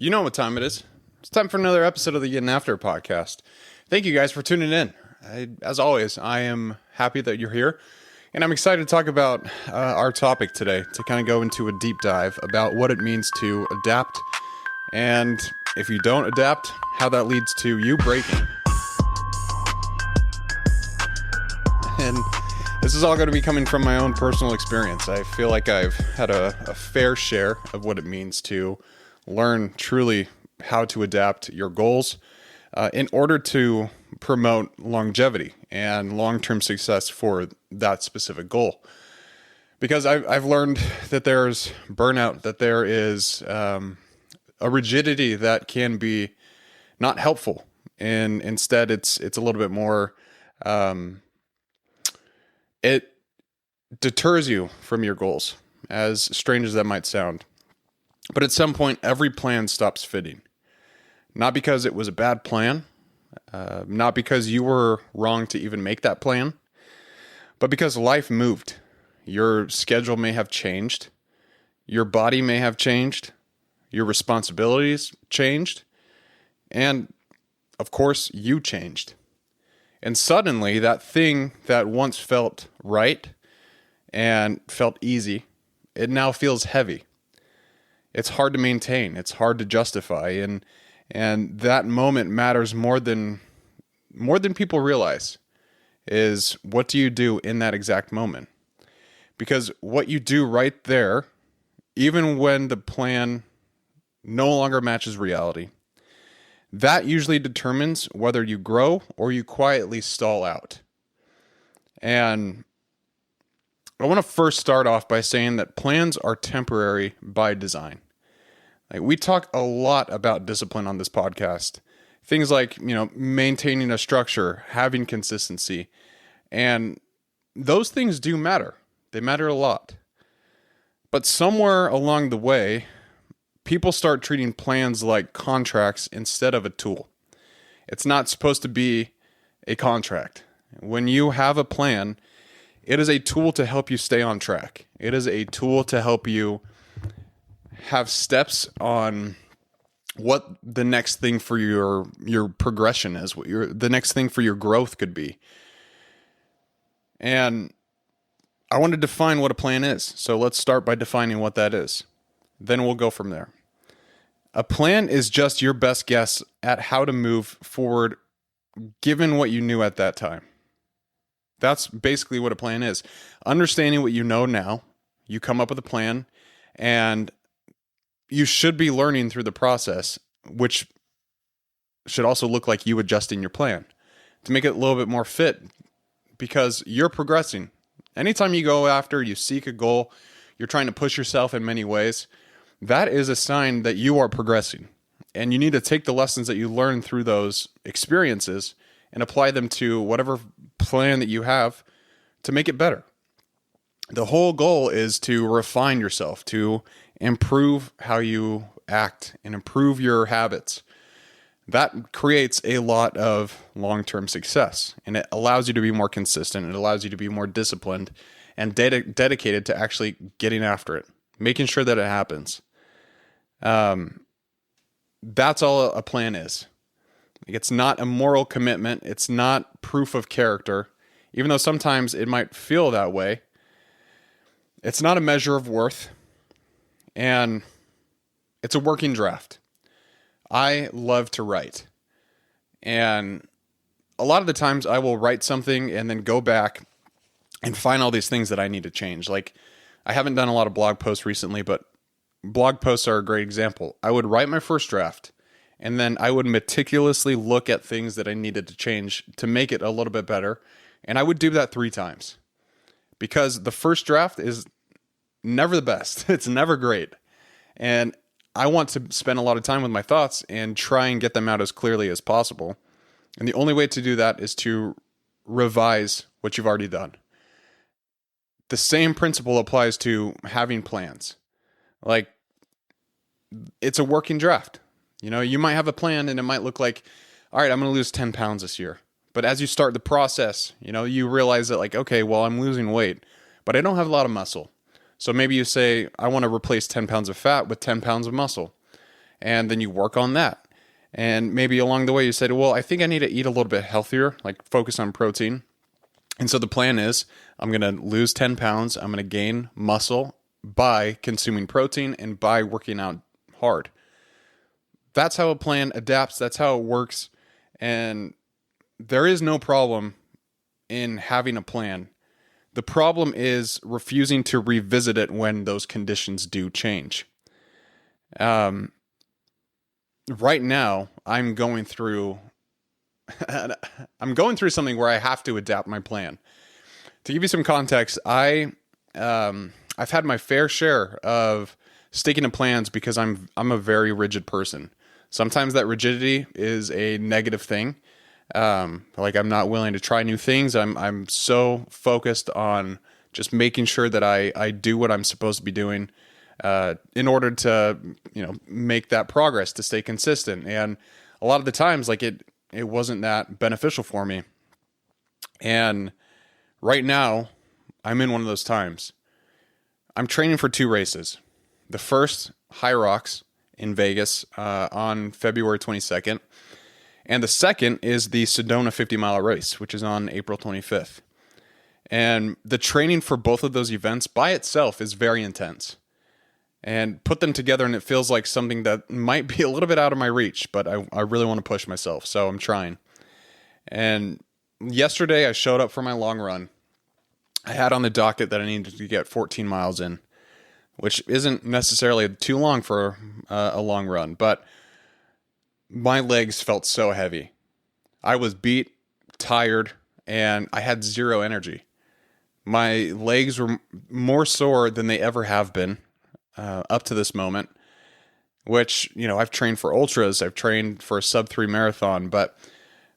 You know what time it is. It's time for another episode of the Getting After podcast. Thank you guys for tuning in. As always, I am happy that you're here, and I'm excited to talk about our topic today, to kind of go into a deep dive about what it means to adapt, and if you don't adapt, how that leads to you breaking. And this is all going to be coming from my own personal experience. I feel like I've had a fair share of what it means to learn truly how to adapt your goals in order to promote longevity and long-term success for that specific goal. Because I've learned that there's burnout, that there is a rigidity that can be not helpful, and instead it's a little bit more. It deters you from your goals, as strange as that might sound. But at some point, every plan stops fitting. Not because it was a bad plan, not because you were wrong to even make that plan, but because life moved. Your schedule may have changed. Your body may have changed. Your responsibilities changed. And, of course, you changed. And suddenly, that thing that once felt right and felt easy, it now feels heavy. It's hard to maintain. It's hard to justify. And that moment matters more than people realize, is what do you do in that exact moment? Because what you do right there, even when the plan no longer matches reality, that usually determines whether you grow or you quietly stall out. And I want to first start off by saying that plans are temporary by design. Like, we talk a lot about discipline on this podcast. Things like, maintaining a structure, having consistency, and those things do matter. They matter a lot. But somewhere along the way, people start treating plans like contracts instead of a tool. It's not supposed to be a contract. When you have a plan, it is a tool to help you stay on track. It is a tool to help you have steps on what the next thing for your progression is, what the next thing for your growth could be. And I want to define what a plan is. So let's start by defining what that is. Then we'll go from there. A plan is just your best guess at how to move forward given what you knew at that time. That's basically what a plan is. Understanding what you know now, you come up with a plan, and you should be learning through the process, which should also look like you adjusting your plan to make it a little bit more fit, because you're progressing. Anytime you go after, you seek a goal, you're trying to push yourself in many ways, that is a sign that you are progressing. And you need to take the lessons that you learn through those experiences and apply them to whatever plan that you have to make it better. The whole goal is to refine yourself, to improve how you act and improve your habits. That creates a lot of long-term success, and it allows you to be more consistent. It allows you to be more disciplined and dedicated to actually getting after it, making sure that it happens. That's all a plan is. It's not a moral commitment. It's not proof of character, even though sometimes it might feel that way. It's not a measure of worth, and it's a working draft. I love to write, and a lot of the times I will write something and then go back and find all these things that I need to change. Like, I haven't done a lot of blog posts recently, but blog posts are a great example. I would write my first draft, and then I would meticulously look at things that I needed to change to make it a little bit better, and I would do that 3 times. Because the first draft is never the best. It's never great. And I want to spend a lot of time with my thoughts and try and get them out as clearly as possible. And the only way to do that is to revise what you've already done. The same principle applies to having plans. Like, it's a working draft. You might have a plan and it might look like, all right, I'm going to lose 10 pounds this year. But as you start the process, you realize that, like, okay, well, I'm losing weight, but I don't have a lot of muscle. So maybe you say, I want to replace 10 pounds of fat with 10 pounds of muscle. And then you work on that. And maybe along the way you said, well, I think I need to eat a little bit healthier, like focus on protein. And so the plan is I'm going to lose 10 pounds. I'm going to gain muscle by consuming protein and by working out hard. That's how a plan adapts. That's how it works. And there is no problem in having a plan. The problem is refusing to revisit it when those conditions do change. Right now, I'm going through something where I have to adapt my plan. To give you some context, I've had my fair share of sticking to plans because I'm a very rigid person. Sometimes that rigidity is a negative thing. Like I'm not willing to try new things. I'm so focused on just making sure that I do what I'm supposed to be doing in order to, make that progress, to stay consistent. And a lot of the times, like it wasn't that beneficial for me. And right now, I'm in one of those times. I'm training for 2 races. The first, High Rocks in Vegas on February 22nd. And the second is the Sedona 50-mile race, which is on April 25th. And the training for both of those events by itself is very intense. And put them together and it feels like something that might be a little bit out of my reach, but I really want to push myself, so I'm trying. And yesterday I showed up for my long run. I had on the docket that I needed to get 14 miles in, which isn't necessarily too long for a long run, but my legs felt so heavy. I was beat, tired, and I had zero energy. My legs were more sore than they ever have been up to this moment, which, I've trained for ultras, I've trained for a sub-3 marathon, but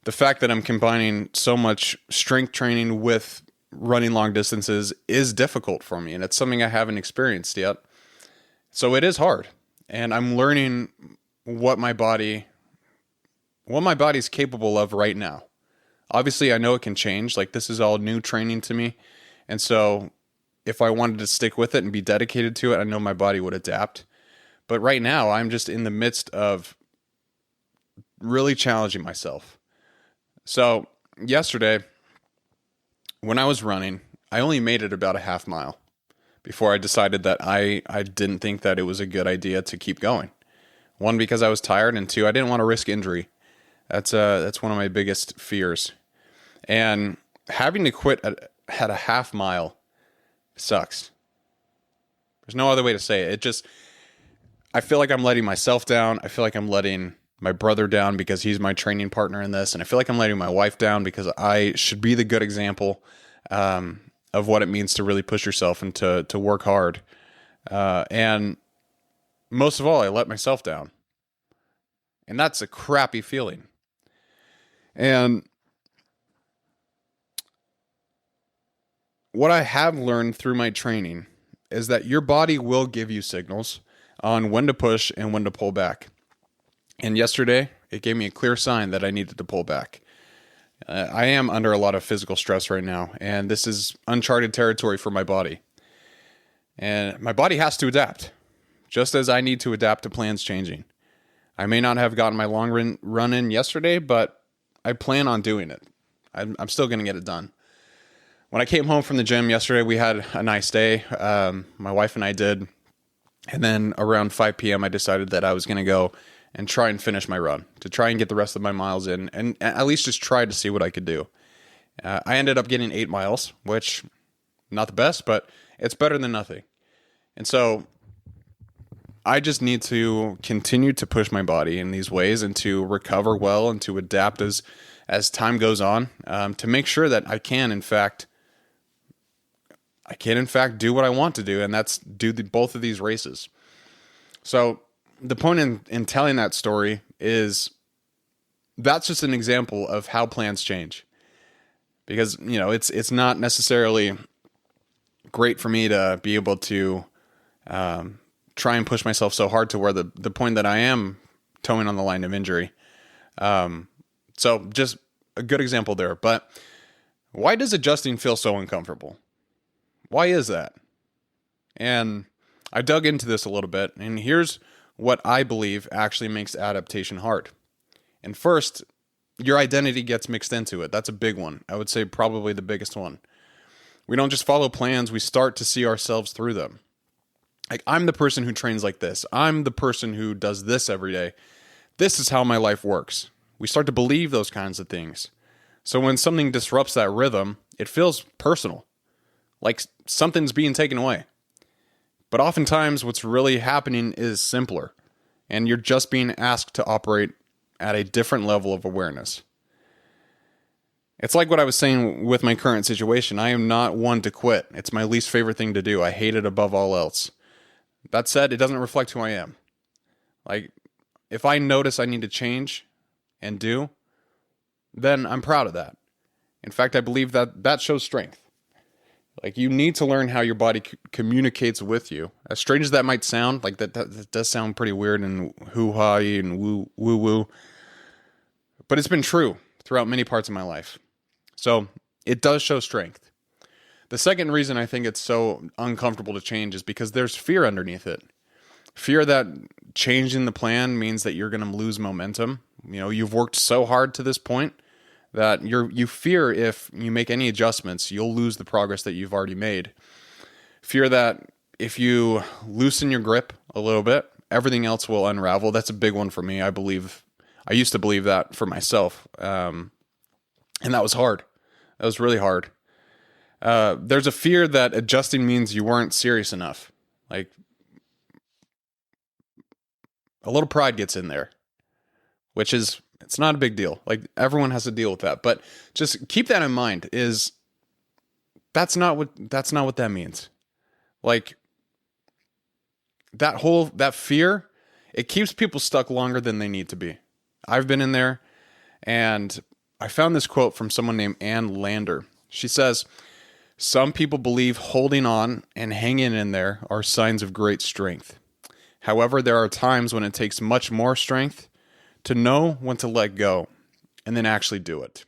the fact that I'm combining so much strength training with running long distances is difficult for me, and it's something I haven't experienced yet. So it is hard, and I'm learning what my body's capable of right now. Obviously, I know it can change. Like, this is all new training to me, and so if I wanted to stick with it and be dedicated to it, I know my body would adapt. But right now, I'm just in the midst of really challenging myself. So yesterday, when I was running, I only made it about a half mile before I decided that I didn't think that it was a good idea to keep going. 1, because I was tired, and 2, I didn't want to risk injury. That's one of my biggest fears. And having to quit at a half mile sucks. There's no other way to say it. I feel like I'm letting myself down. I feel like I'm letting my brother down because he's my training partner in this. And I feel like I'm letting my wife down because I should be the good example of what it means to really push yourself and to work hard. And most of all, I let myself down. And that's a crappy feeling. And what I have learned through my training is that your body will give you signals on when to push and when to pull back. And yesterday, it gave me a clear sign that I needed to pull back. I am under a lot of physical stress right now, and this is uncharted territory for my body. And my body has to adapt, just as I need to adapt to plans changing. I may not have gotten my long run in yesterday, but I plan on doing it. I'm still going to get it done. When I came home from the gym yesterday, we had a nice day. My wife and I did. And then around 5 p.m., I decided that I was going to go and try and finish my run, to try and get the rest of my miles in, and at least just try to see what I could do. I ended up getting 8 miles, which, not the best, but it's better than nothing. And so I just need to continue to push my body in these ways and to recover well and to adapt as time goes on, to make sure that I can, in fact, do what I want to do, and that's do both of these races. So the point in telling that story is that's just an example of how plans change. Because, it's not necessarily great for me to be able to try and push myself so hard to where the point that I am towing on the line of injury. So just a good example there. But why does adjusting feel so uncomfortable? Why is that? And I dug into this a little bit, and here's what I believe actually makes adaptation hard. And first, your identity gets mixed into it. That's a big one. I would say probably the biggest one. We don't just follow plans, we start to see ourselves through them. Like, I'm the person who trains like this. I'm the person who does this every day. This is how my life works. We start to believe those kinds of things. So when something disrupts that rhythm, it feels personal, like something's being taken away. But oftentimes, what's really happening is simpler, and you're just being asked to operate at a different level of awareness. It's like what I was saying with my current situation. I am not one to quit. It's my least favorite thing to do. I hate it above all else. That said, it doesn't reflect who I am. Like, if I notice I need to change and do, then I'm proud of that. In fact, I believe that that shows strength. Like, you need to learn how your body communicates with you. As strange as that might sound, like that does sound pretty weird and hoo-ha and woo-woo. But it's been true throughout many parts of my life. So it does show strength. The second reason I think it's so uncomfortable to change is because there's fear underneath it. Fear that changing the plan means that you're going to lose momentum. You know, you've worked so hard to this point that you fear if you make any adjustments, you'll lose the progress that you've already made. Fear that if you loosen your grip a little bit, everything else will unravel. That's a big one for me. I used to believe that for myself. And that was hard. That was really hard. There's a fear that adjusting means you weren't serious enough. Like, a little pride gets in there, which is, it's not a big deal. Like, everyone has to deal with that. But just keep that in mind, is that's not what that means. Like, that fear, it keeps people stuck longer than they need to be. I've been in there, and I found this quote from someone named Ann Lander. She says, "Some people believe holding on and hanging in there are signs of great strength. However, there are times when it takes much more strength to know when to let go and then actually do it."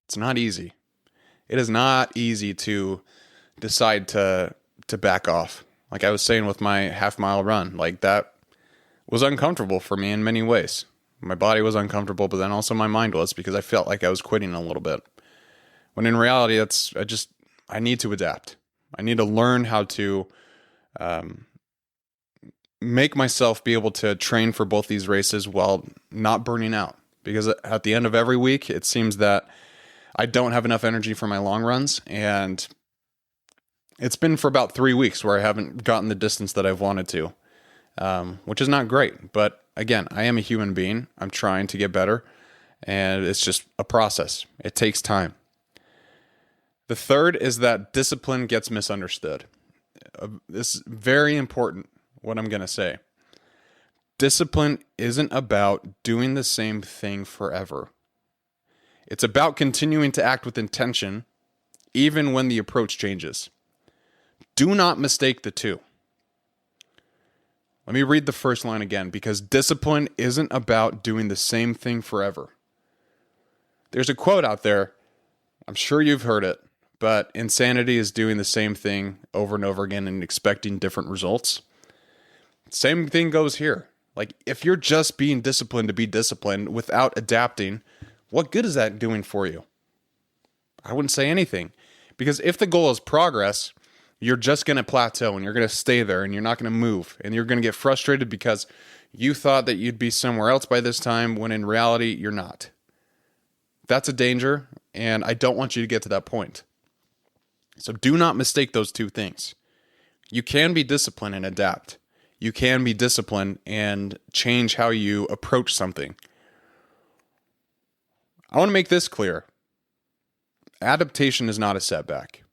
It's not easy. It is not easy to decide to back off. Like I was saying with my half-mile run, like that was uncomfortable for me in many ways. My body was uncomfortable, but then also my mind was, because I felt like I was quitting a little bit. When in reality, I need to adapt. I need to learn how to make myself be able to train for both these races while not burning out. Because at the end of every week, it seems that I don't have enough energy for my long runs. And it's been for about 3 weeks where I haven't gotten the distance that I've wanted to, which is not great. But again, I am a human being. I'm trying to get better. And it's just a process. It takes time. The third is that discipline gets misunderstood. This is very important, what I'm going to say. Discipline isn't about doing the same thing forever. It's about continuing to act with intention, even when the approach changes. Do not mistake the two. Let me read the first line again, because discipline isn't about doing the same thing forever. There's a quote out there, I'm sure you've heard it, but insanity is doing the same thing over and over again and expecting different results. Same thing goes here. Like, if you're just being disciplined to be disciplined without adapting, what good is that doing for you? I wouldn't say anything. Because if the goal is progress, you're just going to plateau and you're going to stay there and you're not going to move. And you're going to get frustrated because you thought that you'd be somewhere else by this time when in reality, you're not. That's a danger, and I don't want you to get to that point. So do not mistake those two things. You can be disciplined and adapt. You can be disciplined and change how you approach something. I want to make this clear. Adaptation is not a setback.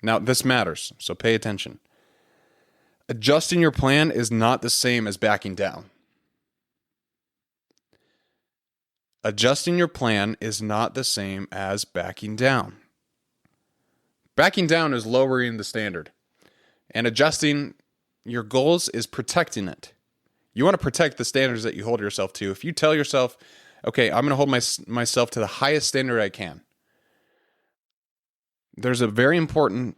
Now, this matters, so pay attention. Adjusting your plan is not the same as backing down. Adjusting your plan is not the same as backing down. Backing down is lowering the standard. And adjusting your goals is protecting it. You want to protect the standards that you hold yourself to. If you tell yourself, okay, I'm going to hold myself to the highest standard I can, there's a very important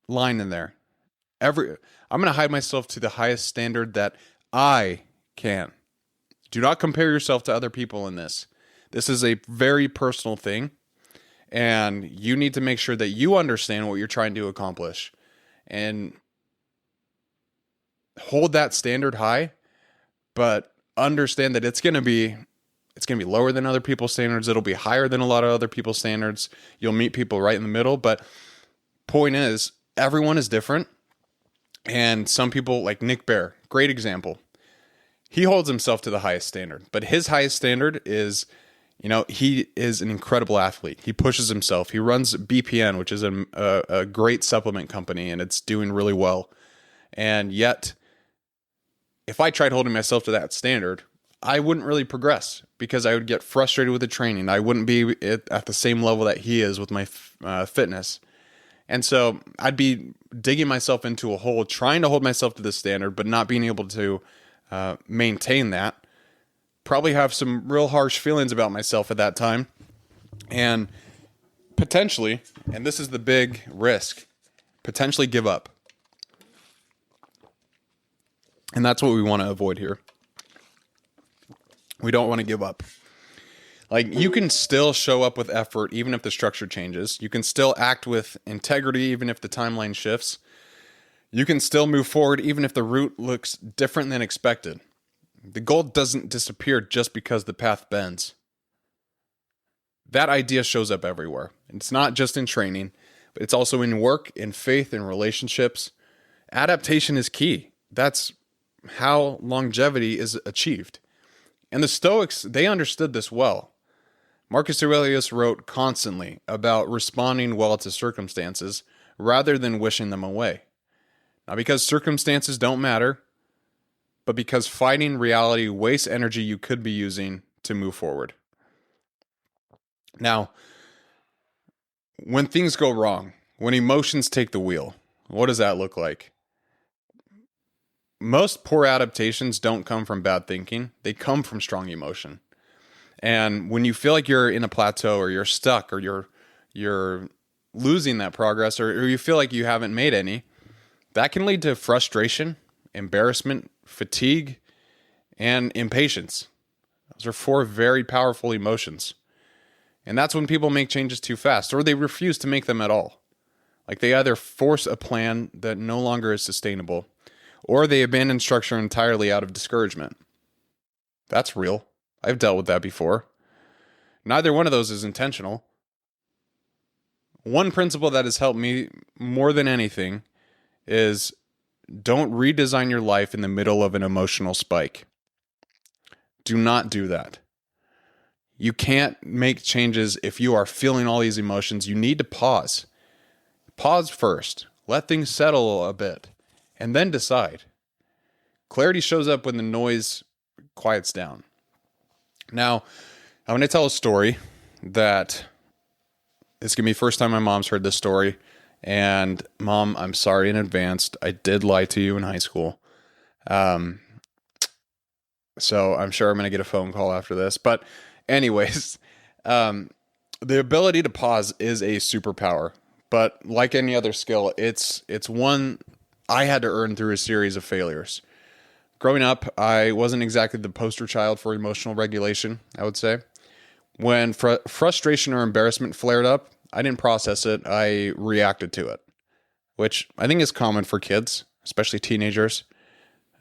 line in there. I'm going to hide myself to the highest standard that I can. Do not compare yourself to other people in this. This is a very personal thing, and you need to make sure that you understand what you're trying to accomplish and hold that standard high, but understand that it's going to be lower than other people's standards. It'll be higher than a lot of other people's standards. You'll meet people right in the middle, but point is, everyone is different. And some people, like Nick Bear, great example. He holds himself to the highest standard, but his highest standard is, he is an incredible athlete. He pushes himself. He runs BPN, which is a great supplement company, and it's doing really well. And yet, if I tried holding myself to that standard, I wouldn't really progress because I would get frustrated with the training. I wouldn't be at the same level that he is with my fitness. And so I'd be digging myself into a hole, trying to hold myself to this standard, but not being able to maintain that. Probably have some real harsh feelings about myself at that time. And potentially, and this is the big risk, potentially give up. And that's what we want to avoid here. We don't want to give up. Like, you can still show up with effort even if the structure changes. You can still act with integrity even if the timeline shifts. You can still move forward even if the route looks different than expected. The goal doesn't disappear just because the path bends. That idea shows up everywhere. It's not just in training, but it's also in work, in faith, in relationships. Adaptation is key. That's how longevity is achieved. And the Stoics, they understood this well. Marcus Aurelius wrote constantly about responding well to circumstances rather than wishing them away. Not because circumstances don't matter, but because fighting reality wastes energy you could be using to move forward. Now, when things go wrong, when emotions take the wheel, what does that look like? Most poor adaptations don't come from bad thinking. They come from strong emotion. And when you feel like you're in a plateau or you're stuck or you're losing that progress or you feel like you haven't made any, that can lead to frustration, embarrassment, fatigue, and impatience. Those are 4 very powerful emotions. And that's when people make changes too fast or they refuse to make them at all. Like, they either force a plan that no longer is sustainable or they abandon structure entirely out of discouragement. That's real. I've dealt with that before. Neither one of those is intentional. One principle that has helped me more than anything is don't redesign your life in the middle of an emotional spike. Do not do that. You can't make changes if you are feeling all these emotions. You need to pause. Pause first. Let things settle a bit, and then decide. Clarity shows up when the noise quiets down. Now, I'm going to tell a story that it's going to be the first time my mom's heard this story. And Mom, I'm sorry in advance. I did lie to you in high school. So I'm sure I'm going to get a phone call after this. But anyways, the ability to pause is a superpower. But like any other skill, it's one I had to earn through a series of failures. Growing up, I wasn't exactly the poster child for emotional regulation, I would say. When frustration or embarrassment flared up, I didn't process it. I reacted to it, which I think is common for kids, especially teenagers,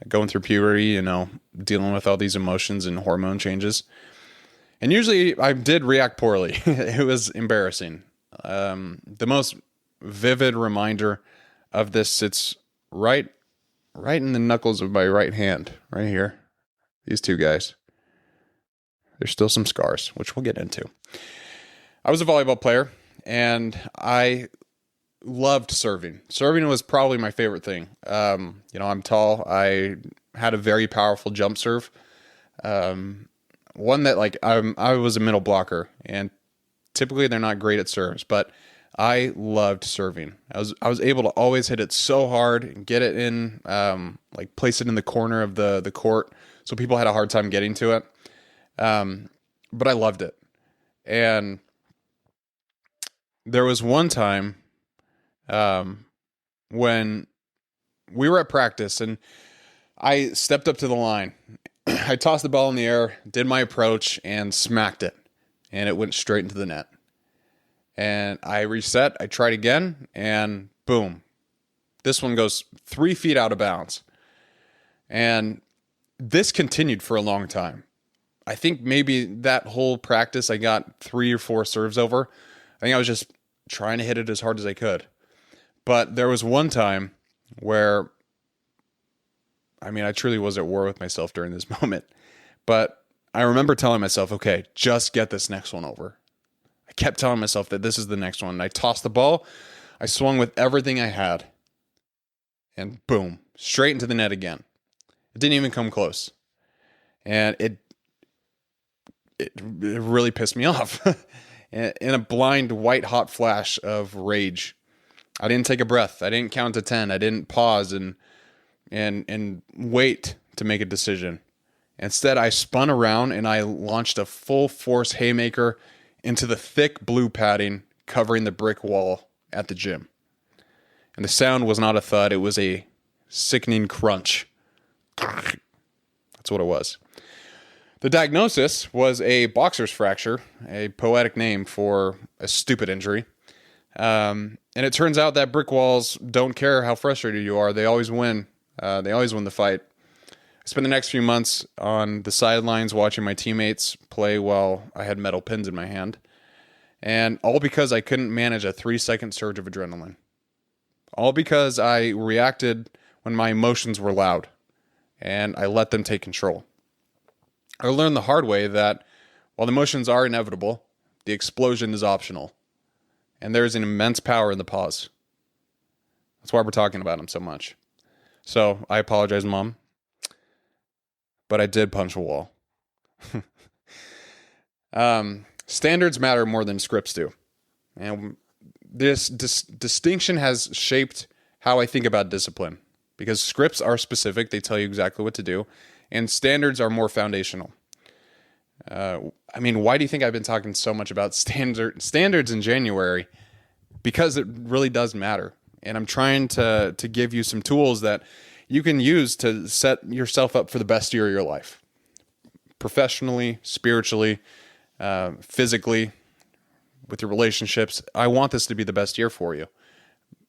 going through puberty, dealing with all these emotions and hormone changes. And usually I did react poorly. It was embarrassing. The most vivid reminder of this sits right in the knuckles of my right hand, right here. These 2 guys. There's still some scars, which we'll get into. I was a volleyball player, and I loved serving. Serving was probably my favorite thing. I'm tall. I had a very powerful jump serve. One that I was a middle blocker, and typically they're not great at serves, but I loved serving. I was able to always hit it so hard and get it in, place it in the corner of the court, so people had a hard time getting to it. But I loved it. And there was one time when we were at practice and I stepped up to the line. I tossed the ball in the air, did my approach, and smacked it. And it went straight into the net. And I reset, I tried again, and boom. This one goes 3 feet out of bounds. And this continued for a long time. I think maybe that whole practice I got 3 or 4 serves over. I think I was just trying to hit it as hard as I could. But there was one time where, I truly was at war with myself during this moment. But I remember telling myself, okay, just get this next one over. I kept telling myself that this is the next one. And I tossed the ball. I swung with everything I had. And boom, straight into the net again. It didn't even come close. And it really pissed me off. In a blind, white-hot flash of rage, I didn't take a breath. I didn't count to 10. I didn't pause and wait to make a decision. Instead, I spun around and I launched a full-force haymaker into the thick blue padding covering the brick wall at the gym. And the sound was not a thud. It was a sickening crunch. That's what it was. The diagnosis was a boxer's fracture, a poetic name for a stupid injury. And it turns out that brick walls don't care how frustrated you are. They always win. They always win the fight. I spent the next few months on the sidelines watching my teammates play while I had metal pins in my hand. And all because I couldn't manage a 3-second surge of adrenaline. All because I reacted when my emotions were loud. And I let them take control. I learned the hard way that while the emotions are inevitable, the explosion is optional. And there is an immense power in the pause. That's why we're talking about him so much. So I apologize, Mom. But I did punch a wall. Standards matter more than scripts do. And this distinction has shaped how I think about discipline. Because scripts are specific, they tell you exactly what to do. And standards are more foundational. Why do you think I've been talking so much about standards in January? Because it really does matter. And I'm trying to give you some tools that you can use to set yourself up for the best year of your life. Professionally, spiritually, physically, with your relationships. I want this to be the best year for you.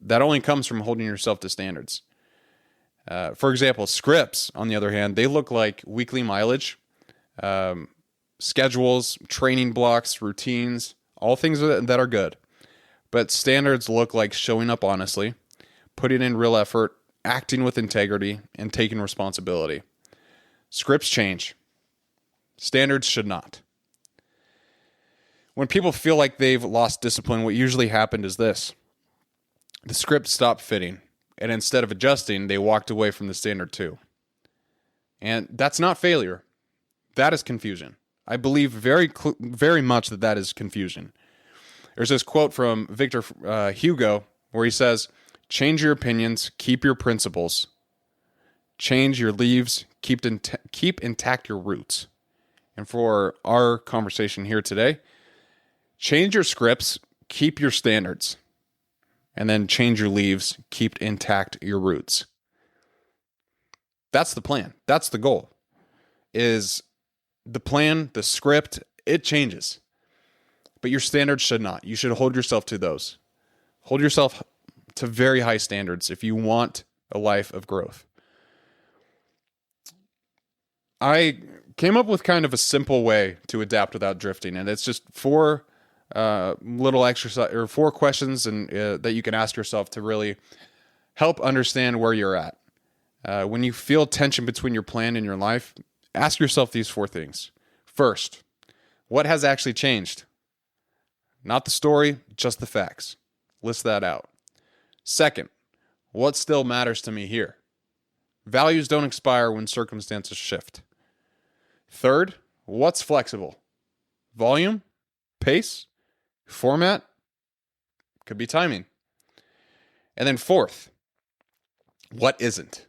That only comes from holding yourself to standards. For example, scripts, on the other hand, they look like weekly mileage, schedules, training blocks, routines, all things that are good. But standards look like showing up honestly, putting in real effort, acting with integrity, and taking responsibility. Scripts change. Standards should not. When people feel like they've lost discipline, what usually happened is this. The script stopped fitting. And instead of adjusting, they walked away from the standard too. And that's not failure. That is confusion. I believe very much that is confusion. There's this quote from Victor Hugo where he says, "Change your opinions, keep your principles. Change your leaves, keep intact your roots." And for our conversation here today, change your scripts, keep your standards. And then change your leaves, keep intact your roots. That's the plan. That's the goal. Is the plan, the script, it changes. But your standards should not. You should hold yourself to those. Hold yourself to very high standards if you want a life of growth. I came up with kind of a simple way to adapt without drifting, and it's just 4 little exercise or 4 questions and that you can ask yourself to really help understand where you're at. When you feel tension between your plan and your life, ask yourself these 4 things. First, what has actually changed? Not the story, just the facts. List that out. Second, what still matters to me here? Values don't expire when circumstances shift. Third, what's flexible? Volume? Pace? Format? Could be timing. And then fourth, what isn't?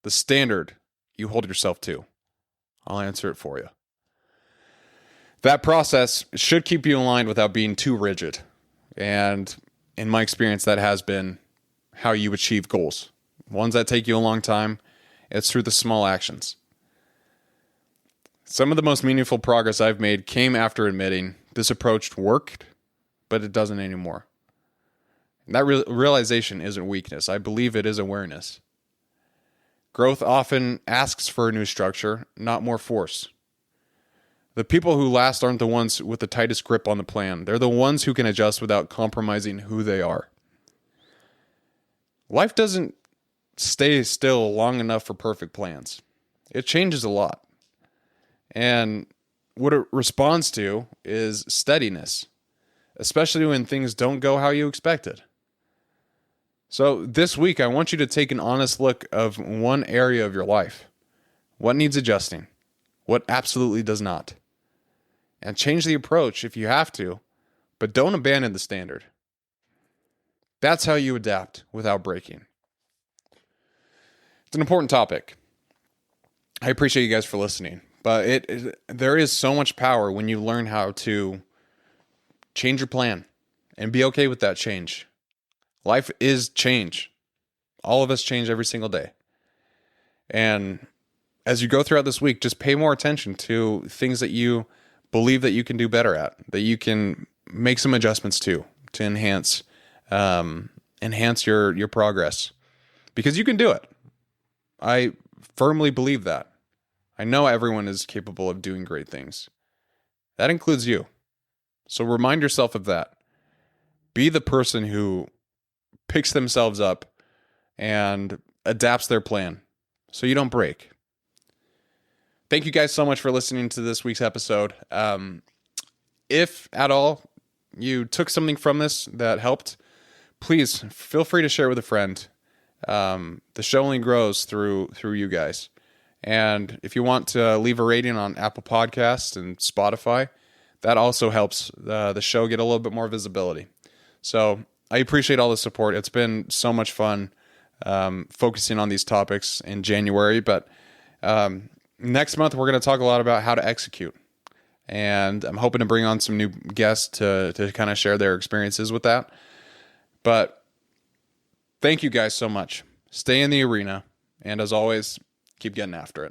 The standard you hold yourself to. I'll answer it for you. That process should keep you aligned without being too rigid. And in my experience, that has been how you achieve goals. ones that take you a long time. It's through the small actions. Some of the most meaningful progress I've made came after admitting this approach worked, but it doesn't anymore. And that realization isn't weakness. I believe it is awareness. Growth often asks for a new structure, not more force. The people who last aren't the ones with the tightest grip on the plan. They're the ones who can adjust without compromising who they are. Life doesn't stay still long enough for perfect plans. It changes a lot. And what it responds to is steadiness, especially when things don't go how you expected. So this week, I want you to take an honest look of one area of your life. What needs adjusting? What absolutely does not? And change the approach if you have to, but don't abandon the standard. That's how you adapt without breaking. It's an important topic. I appreciate you guys for listening, but there is so much power when you learn how to change your plan and be okay with that change. Life is change. All of us change every single day. And as you go throughout this week, just pay more attention to things that you believe that you can do better at, that you can make some adjustments to enhance your progress, because you can do it. I firmly believe that. I know everyone is capable of doing great things. That includes you. So remind yourself of that. Be the person who picks themselves up and adapts their plan so you don't break. Thank you guys so much for listening to this week's episode. If at all you took something from this that helped, please feel free to share it with a friend. The show only grows through you guys. And if you want to leave a rating on Apple Podcasts and Spotify, that also helps the show get a little bit more visibility. So I appreciate all the support. It's been so much fun focusing on these topics in January, but next month we're going to talk a lot about how to execute. And I'm hoping to bring on some new guests to kind of share their experiences with that. But thank you guys so much. Stay in the arena. And as always, keep getting after it.